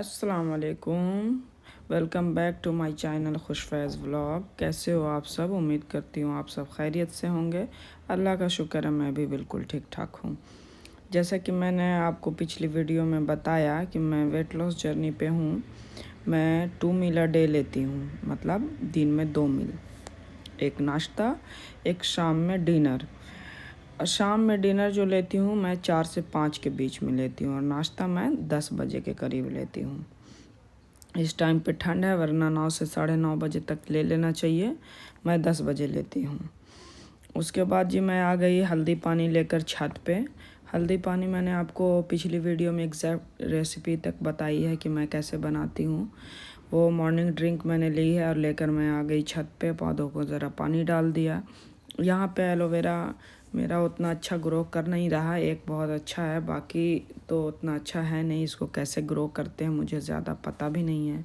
अस्सलाम वालेकुम। Welcome back to my channel Khushfaiz vlog. कैसे हो आप सब? उम्मीद करती हूँ आप सब खैरियत से होंगे। अल्लाह का शुक्र है मैं भी बिल्कुल ठीक ठाक हूँ। जैसा कि मैंने आपको पिछली वीडियो में बताया कि मैं वेट लॉस जर्नी पे हूँ। मैं 2 मील अ डे लेती हूँ, मतलब दिन में 2 मील, एक नाश्ता, एक शाम में डिनर। और शाम में डिनर जो लेती हूँ मैं 4 से 5 के बीच में लेती हूँ और नाश्ता मैं 10 बजे के करीब लेती हूँ। इस टाइम पे ठंड है, वरना 9 से 9:30 बजे तक ले लेना चाहिए। मैं 10 बजे लेती हूँ। उसके बाद जी मैं आ गई हल्दी पानी लेकर छत पे। हल्दी पानी मैंने आपको पिछली वीडियो में एग्जैक्ट रेसिपी तक बताई है कि मैं कैसे बनाती हूँ। वो मॉर्निंग ड्रिंक मैंने ली है और लेकर मैं आ गई छत पे। पौधों को ज़रा पानी डाल दिया। यहाँ पे एलोवेरा मेरा उतना अच्छा ग्रो कर नहीं रहा। एक बहुत अच्छा है, बाकी तो उतना अच्छा है नहीं। इसको कैसे ग्रो करते हैं मुझे ज़्यादा पता भी नहीं है,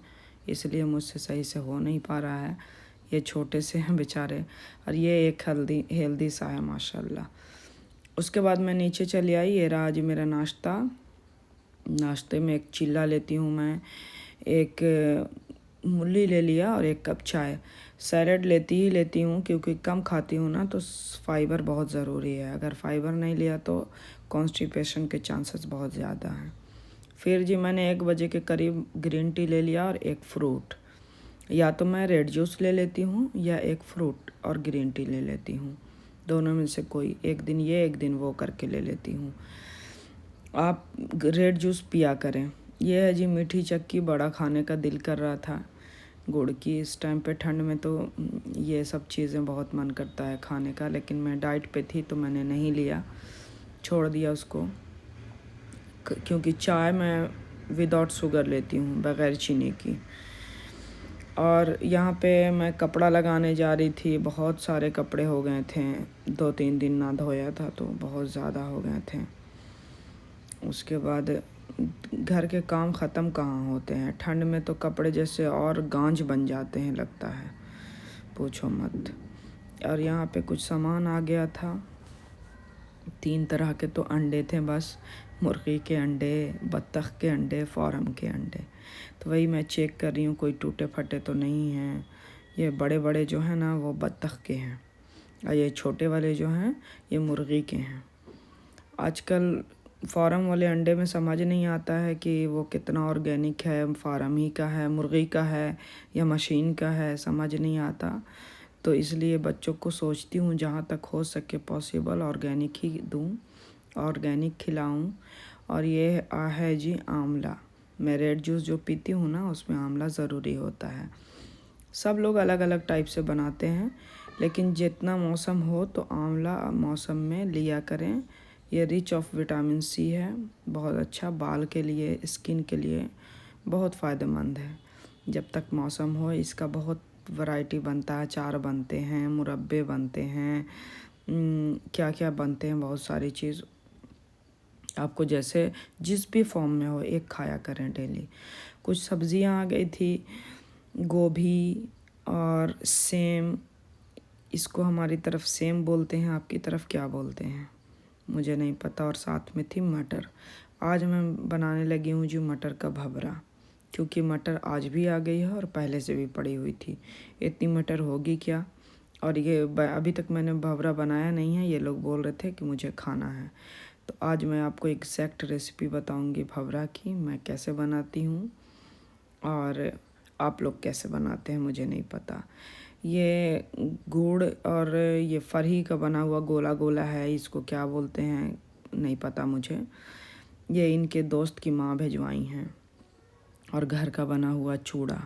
इसलिए मुझसे सही से हो नहीं पा रहा है। ये छोटे से हैं बेचारे। और ये एक हेल्दी सा है माशाल्लाह। उसके बाद मैं नीचे चली आई। ये रहा जी मेरा नाश्ता। नाश्ते में एक चिल्ला लेती हूँ मैं, एक मूली ले लिया और एक कप चाय। सैलड लेती ही लेती हूँ क्योंकि कम खाती हूँ ना, तो फाइबर बहुत ज़रूरी है। अगर फाइबर नहीं लिया तो कॉन्स्टिपेशन के चांसेस बहुत ज़्यादा हैं। फिर जी मैंने 1 बजे के करीब ग्रीन टी ले लिया और एक फ्रूट। या तो मैं रेड जूस ले लेती हूँ या एक फ्रूट और ग्रीन टी ले लेती हूँ। दोनों में से कोई एक दिन ये एक दिन वो करके ले लेती हूँ। आप रेड जूस पिया करें। ये है जी मीठी चक्की, बड़ा खाने का दिल कर रहा था गुड़ की। इस टाइम पे ठंड में तो ये सब चीज़ें बहुत मन करता है खाने का, लेकिन मैं डाइट पे थी तो मैंने नहीं लिया, छोड़ दिया उसको। क्योंकि चाय मैं विदाउट शुगर लेती हूँ, बग़ैर चीनी की। और यहाँ पे मैं कपड़ा लगाने जा रही थी। बहुत सारे कपड़े हो गए थे, 2-3 दिन ना धोया था तो बहुत ज़्यादा हो गए थे। उसके बाद घर के काम ख़त्म कहाँ होते हैं। ठंड में तो कपड़े जैसे और गांज बन जाते हैं, लगता है, पूछो मत। और यहाँ पे कुछ सामान आ गया था। 3 तरह के तो अंडे थे बस, मुर्गी के अंडे, बत्तख के अंडे, फार्म के अंडे। तो वही मैं चेक कर रही हूँ कोई टूटे फटे तो नहीं हैं। ये बड़े बड़े जो हैं ना वो बत्तख के हैं और ये छोटे वाले जो हैं ये मुर्गी के हैं। आजकल फार्म वाले अंडे में समझ नहीं आता है कि वो कितना ऑर्गेनिक है, फार्म ही का है, मुर्गी का है या मशीन का है, समझ नहीं आता। तो इसलिए बच्चों को सोचती हूँ जहाँ तक हो सके पॉसिबल ऑर्गेनिक ही दूँ, ऑर्गेनिक खिलाऊँ। और ये है जी आंवला। मैं रेड जूस जो पीती हूँ ना उसमें आंवला ज़रूरी होता है। सब लोग अलग अलग टाइप से बनाते हैं, लेकिन जितना मौसम हो तो आंवला मौसम में लिया करें। ये रिच ऑफ विटामिन सी है, बहुत अच्छा, बाल के लिए, स्किन के लिए बहुत फ़ायदेमंद है। जब तक मौसम हो इसका बहुत वैरायटी बनता है, अचार बनते हैं, मुरब्बे बनते हैं, क्या क्या बनते हैं, बहुत सारी चीज़। आपको जैसे जिस भी फॉर्म में हो एक खाया करें डेली। कुछ सब्जियां आ गई थी, गोभी और सेम। इसको हमारी तरफ सेम बोलते हैं, आपकी तरफ क्या बोलते हैं मुझे नहीं पता। और साथ में थी मटर। आज मैं बनाने लगी हूँ जी मटर का भबरा, क्योंकि मटर आज भी आ गई है और पहले से भी पड़ी हुई थी। इतनी मटर होगी क्या। और ये अभी तक मैंने भबरा बनाया नहीं है। ये लोग बोल रहे थे कि मुझे खाना है, तो आज मैं आपको एग्जैक्ट रेसिपी बताऊंगी भबरा की, मैं कैसे बनाती हूँ और आप लोग कैसे बनाते हैं मुझे नहीं पता। ये गुड़ और ये फरही का बना हुआ गोला गोला है, इसको क्या बोलते हैं नहीं पता मुझे। ये इनके दोस्त की माँ भिजवाई हैं। और घर का बना हुआ चूड़ा।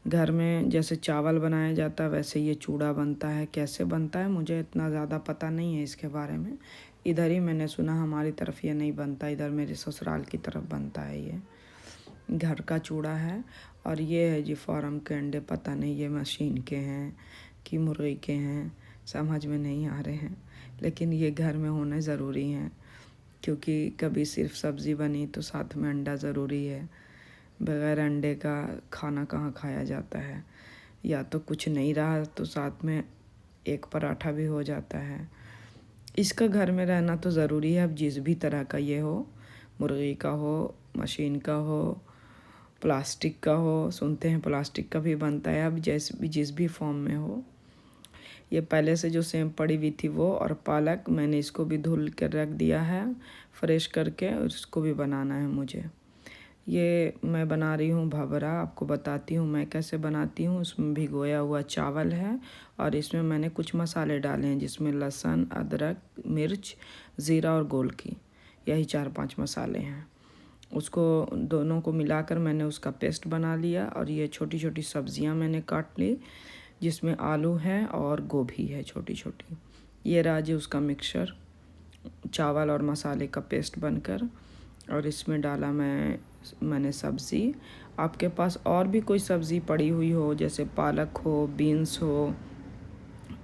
घर में जैसे चावल बनाया जाता है वैसे ये चूड़ा बनता है। कैसे बनता है मुझे इतना ज़्यादा पता नहीं है इसके बारे में। इधर ही मैंने सुना, हमारी तरफ ये नहीं बनता, इधर मेरे ससुराल की तरफ बनता है। ये घर का चूड़ा है। और ये है जी फार्म के अंडे, पता नहीं ये मशीन के हैं कि मुर्गी के हैं, समझ में नहीं आ रहे हैं, लेकिन ये घर में होने ज़रूरी हैं क्योंकि कभी सिर्फ सब्ज़ी बनी तो साथ में अंडा ज़रूरी है। बग़ैर अंडे का खाना कहाँ खाया जाता है। या तो कुछ नहीं रहा तो साथ में एक पराठा भी हो जाता है। इसका घर में रहना तो ज़रूरी है। अब जिस भी तरह का ये हो, मुर्गी का हो, मशीन का हो, प्लास्टिक का हो, सुनते हैं प्लास्टिक का भी बनता है, अब जिस भी फॉर्म में हो। ये पहले से जो सेम पड़ी हुई थी वो, और पालक मैंने इसको भी धुल कर रख दिया है फ्रेश करके, और इसको भी बनाना है मुझे। ये मैं बना रही हूँ भवरा, आपको बताती हूँ मैं कैसे बनाती हूँ। उसमें भिगोया हुआ चावल है और इसमें मैंने कुछ मसाले डाले हैं, जिसमें लहसुन, अदरक, मिर्च, ज़ीरा और गोलकी, यही 4-5 मसाले हैं। उसको दोनों को मिलाकर मैंने उसका पेस्ट बना लिया। और ये छोटी छोटी सब्जियां मैंने काट ली, जिसमें आलू है और गोभी है छोटी छोटी। ये रहा जी उसका मिक्सचर, चावल और मसाले का पेस्ट बनकर। और इसमें डाला मैंने सब्ज़ी। आपके पास और भी कोई सब्ज़ी पड़ी हुई हो, जैसे पालक हो, बीन्स हो,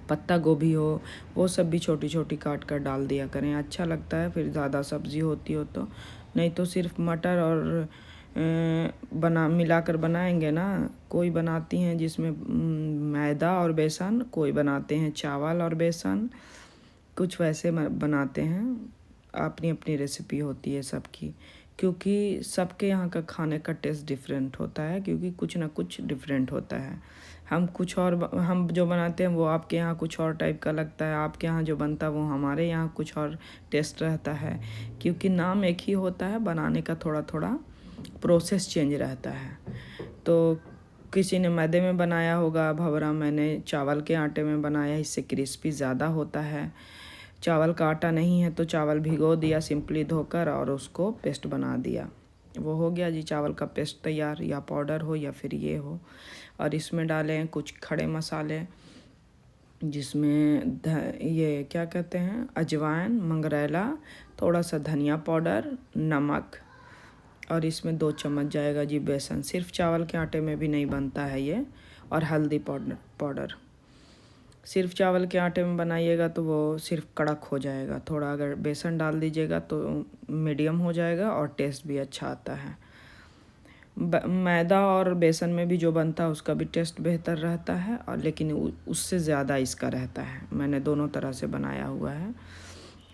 पत्ता गोभी हो, वो सब भी छोटी छोटी काट कर डाल दिया करें, अच्छा लगता है फिर ज़्यादा सब्ज़ी होती हो तो। नहीं तो सिर्फ मटर और बना मिलाकर बनाएंगे ना, कोई बनाती हैं जिसमें मैदा और बेसन, कोई बनाते हैं चावल और बेसन, कुछ वैसे बनाते हैं। अपनी अपनी रेसिपी होती है सबकी, क्योंकि सबके यहाँ का खाने का टेस्ट डिफरेंट होता है, क्योंकि कुछ ना कुछ डिफरेंट होता है। हम जो बनाते हैं वो आपके यहाँ कुछ और टाइप का लगता है, आपके यहाँ जो बनता है वो हमारे यहाँ कुछ और टेस्ट रहता है, क्योंकि नाम एक ही होता है, बनाने का थोड़ा थोड़ा प्रोसेस चेंज रहता है। तो किसी ने मैदे में बनाया होगा भवरा, मैंने चावल के आटे में बनाया, इससे क्रिस्पी ज़्यादा होता है। चावल का आटा नहीं है तो चावल भिगो दिया सिंपली धोकर, और उसको पेस्ट बना दिया, वो हो गया जी चावल का पेस्ट तैयार, या पाउडर हो या फिर ये हो। और इसमें डाले हैं कुछ खड़े मसाले, जिसमें ये क्या कहते हैं, अजवाइन, मंगरेला, थोड़ा सा धनिया पाउडर, नमक, और इसमें 2 चम्मच जाएगा जी बेसन, सिर्फ चावल के आटे में भी नहीं बनता है ये। और हल्दी पाउडर सिर्फ चावल के आटे में बनाइएगा तो वो सिर्फ कड़क हो जाएगा, थोड़ा अगर बेसन डाल दीजिएगा तो मीडियम हो जाएगा और टेस्ट भी अच्छा आता है। मैदा और बेसन में भी जो बनता है उसका भी टेस्ट बेहतर रहता है, और लेकिन उससे ज़्यादा इसका रहता है। मैंने दोनों तरह से बनाया हुआ है।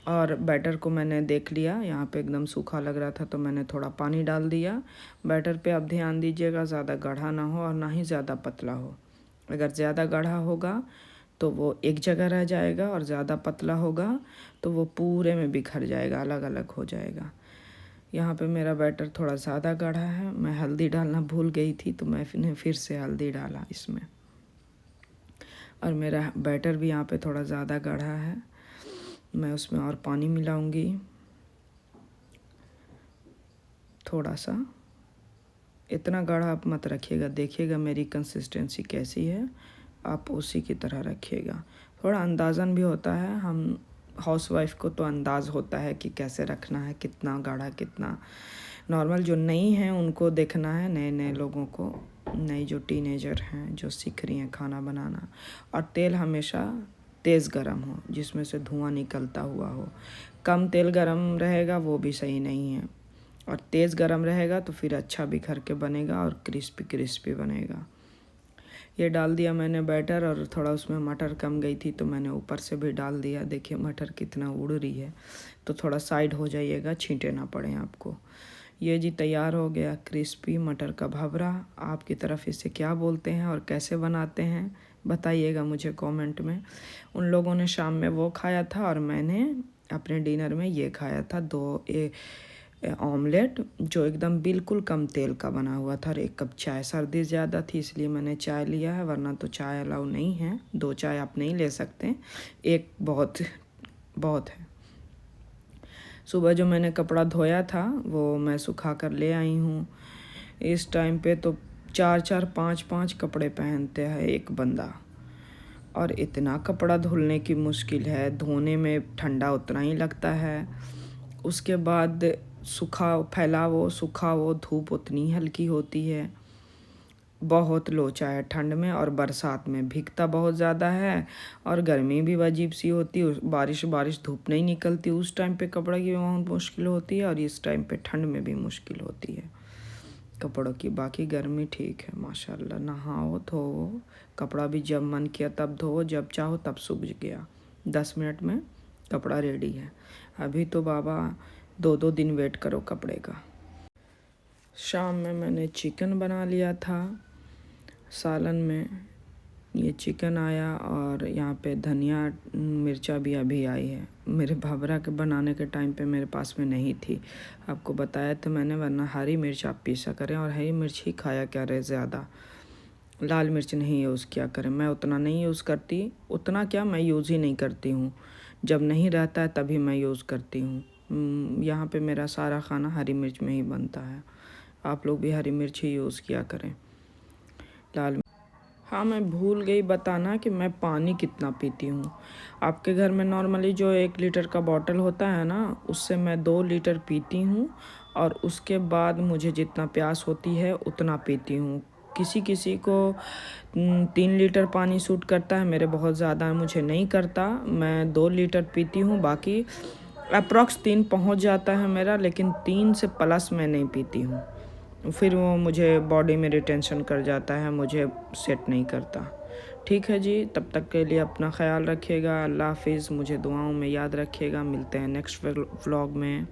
और बैटर को मैंने देख लिया, यहाँ पे एकदम सूखा लग रहा था तो मैंने थोड़ा पानी डाल दिया। बैटर पे आप ध्यान दीजिएगा, ज़्यादा गाढ़ा ना हो और ना ही ज़्यादा पतला हो। अगर ज़्यादा गाढ़ा होगा तो वो एक जगह रह जाएगा, और ज़्यादा पतला होगा तो वो पूरे में बिखर जाएगा, अलग अलग हो जाएगा। यहाँ पे मेरा बैटर थोड़ा ज़्यादा गाढ़ा है, मैं हल्दी डालना भूल गई थी तो मैंने फिर से हल्दी डाला इसमें। और मेरा बैटर भी यहाँ पे थोड़ा ज़्यादा गाढ़ा है, मैं उसमें और पानी मिलाऊंगी थोड़ा सा। इतना गाढ़ा आप मत रखिएगा, देखिएगा मेरी कंसिस्टेंसी कैसी है, आप उसी की तरह रखिएगा। थोड़ा अंदाज़न भी होता है, हम हाउसवाइफ को तो अंदाज़ होता है कि कैसे रखना है, कितना गाढ़ा कितना। नॉर्मल जो नई हैं उनको देखना है, नए नए लोगों को, नई जो टीनेजर हैं जो सीख रही हैं खाना बनाना। और तेल हमेशा तेज़ गरम हो, जिसमें से धुआं निकलता हुआ हो। कम तेल गरम रहेगा वो भी सही नहीं है, और तेज़ गरम रहेगा तो फिर अच्छा बिखर के बनेगा और क्रिस्पी क्रिस्पी बनेगा। ये डाल दिया मैंने बैटर, और थोड़ा उसमें मटर कम गई थी तो मैंने ऊपर से भी डाल दिया। देखिए मटर कितना उड़ रही है, तो थोड़ा साइड हो जाइएगा, छींटे ना पड़े आपको। ये जी तैयार हो गया क्रिस्पी मटर का भवरा। आपकी तरफ इसे क्या बोलते हैं और कैसे बनाते हैं बताइएगा मुझे कमेंट में। उन लोगों ने शाम में वो खाया था और मैंने अपने डिनर में ये खाया था, 2 ऑमलेट, जो एकदम बिल्कुल कम तेल का बना हुआ था, और 1 कप चाय। सर्दी ज़्यादा थी इसलिए मैंने चाय लिया है, वरना तो चाय अलाउ नहीं है, 2 चाय आप नहीं ले सकते, 1 बहुत बहुत है। सुबह जो मैंने कपड़ा धोया था वो मैं सुखा कर ले आई हूँ। इस टाइम पे तो 4-4 5-5 कपड़े पहनते हैं एक बंदा, और इतना कपड़ा धुलने की मुश्किल है, धोने में ठंडा उतना ही लगता है, उसके बाद फैलावो सुखावो, धूप उतनी हल्की होती है। बहुत लोचा है ठंड में, और बरसात में भीगता बहुत ज़्यादा है, और गर्मी भी अजीब सी होती है, बारिश धूप नहीं निकलती, उस टाइम पे कपड़ा की बहुत मुश्किल होती है, और इस टाइम पे ठंड में भी मुश्किल होती है कपड़ों की। बाकी गर्मी ठीक है माशाल्लाह, नहाओ धोओ, कपड़ा भी जब मन किया तब धो, जब चाहो तब सूख गया, 10 मिनट में कपड़ा रेडी है। अभी तो बाबा 2-2 दिन वेट करो कपड़े का। शाम में मैंने चिकन बना लिया था। सालन में ये चिकन आया और यहाँ पे धनिया मिर्चा भी अभी आई है। मेरे भाभरा के बनाने के टाइम पे मेरे पास में नहीं थी, आपको बताया था मैंने, वरना हरी मिर्च आप पीसा करें और हरी मिर्च ही खाया करें ज़्यादा, लाल मिर्च नहीं यूज़ किया करें। मैं उतना नहीं यूज़ करती, उतना क्या मैं यूज़ ही नहीं करती हूँ, जब नहीं रहता है तभी मैं यूज़ करती हूँ। यहाँ पे मेरा सारा खाना हरी मिर्च में ही बनता है। आप लोग भी हरी मिर्च ही यूज़ किया करें। लाल हाँ, मैं भूल गई बताना कि मैं पानी कितना पीती हूँ। आपके घर में नॉर्मली जो 1 लीटर का बॉटल होता है ना, उससे मैं 2 लीटर पीती हूँ और उसके बाद मुझे जितना प्यास होती है उतना पीती हूँ। किसी किसी को 3 लीटर पानी सूट करता है, मेरे बहुत ज़्यादा मुझे नहीं करता। मैं 2 लीटर पीती हूँ, बाकी अप्रॉक्स 3 पहुँच जाता है मेरा, लेकिन 3 से प्लस मैं नहीं पीती हूँ। फिर वो मुझे बॉडी में रिटेंशन कर जाता है, मुझे सेट नहीं करता। ठीक है जी, तब तक के लिए अपना ख्याल रखिएगा। अल्लाह हाफिज़, मुझे दुआओं में याद रखिएगा। मिलते हैं नेक्स्ट व्लॉग में।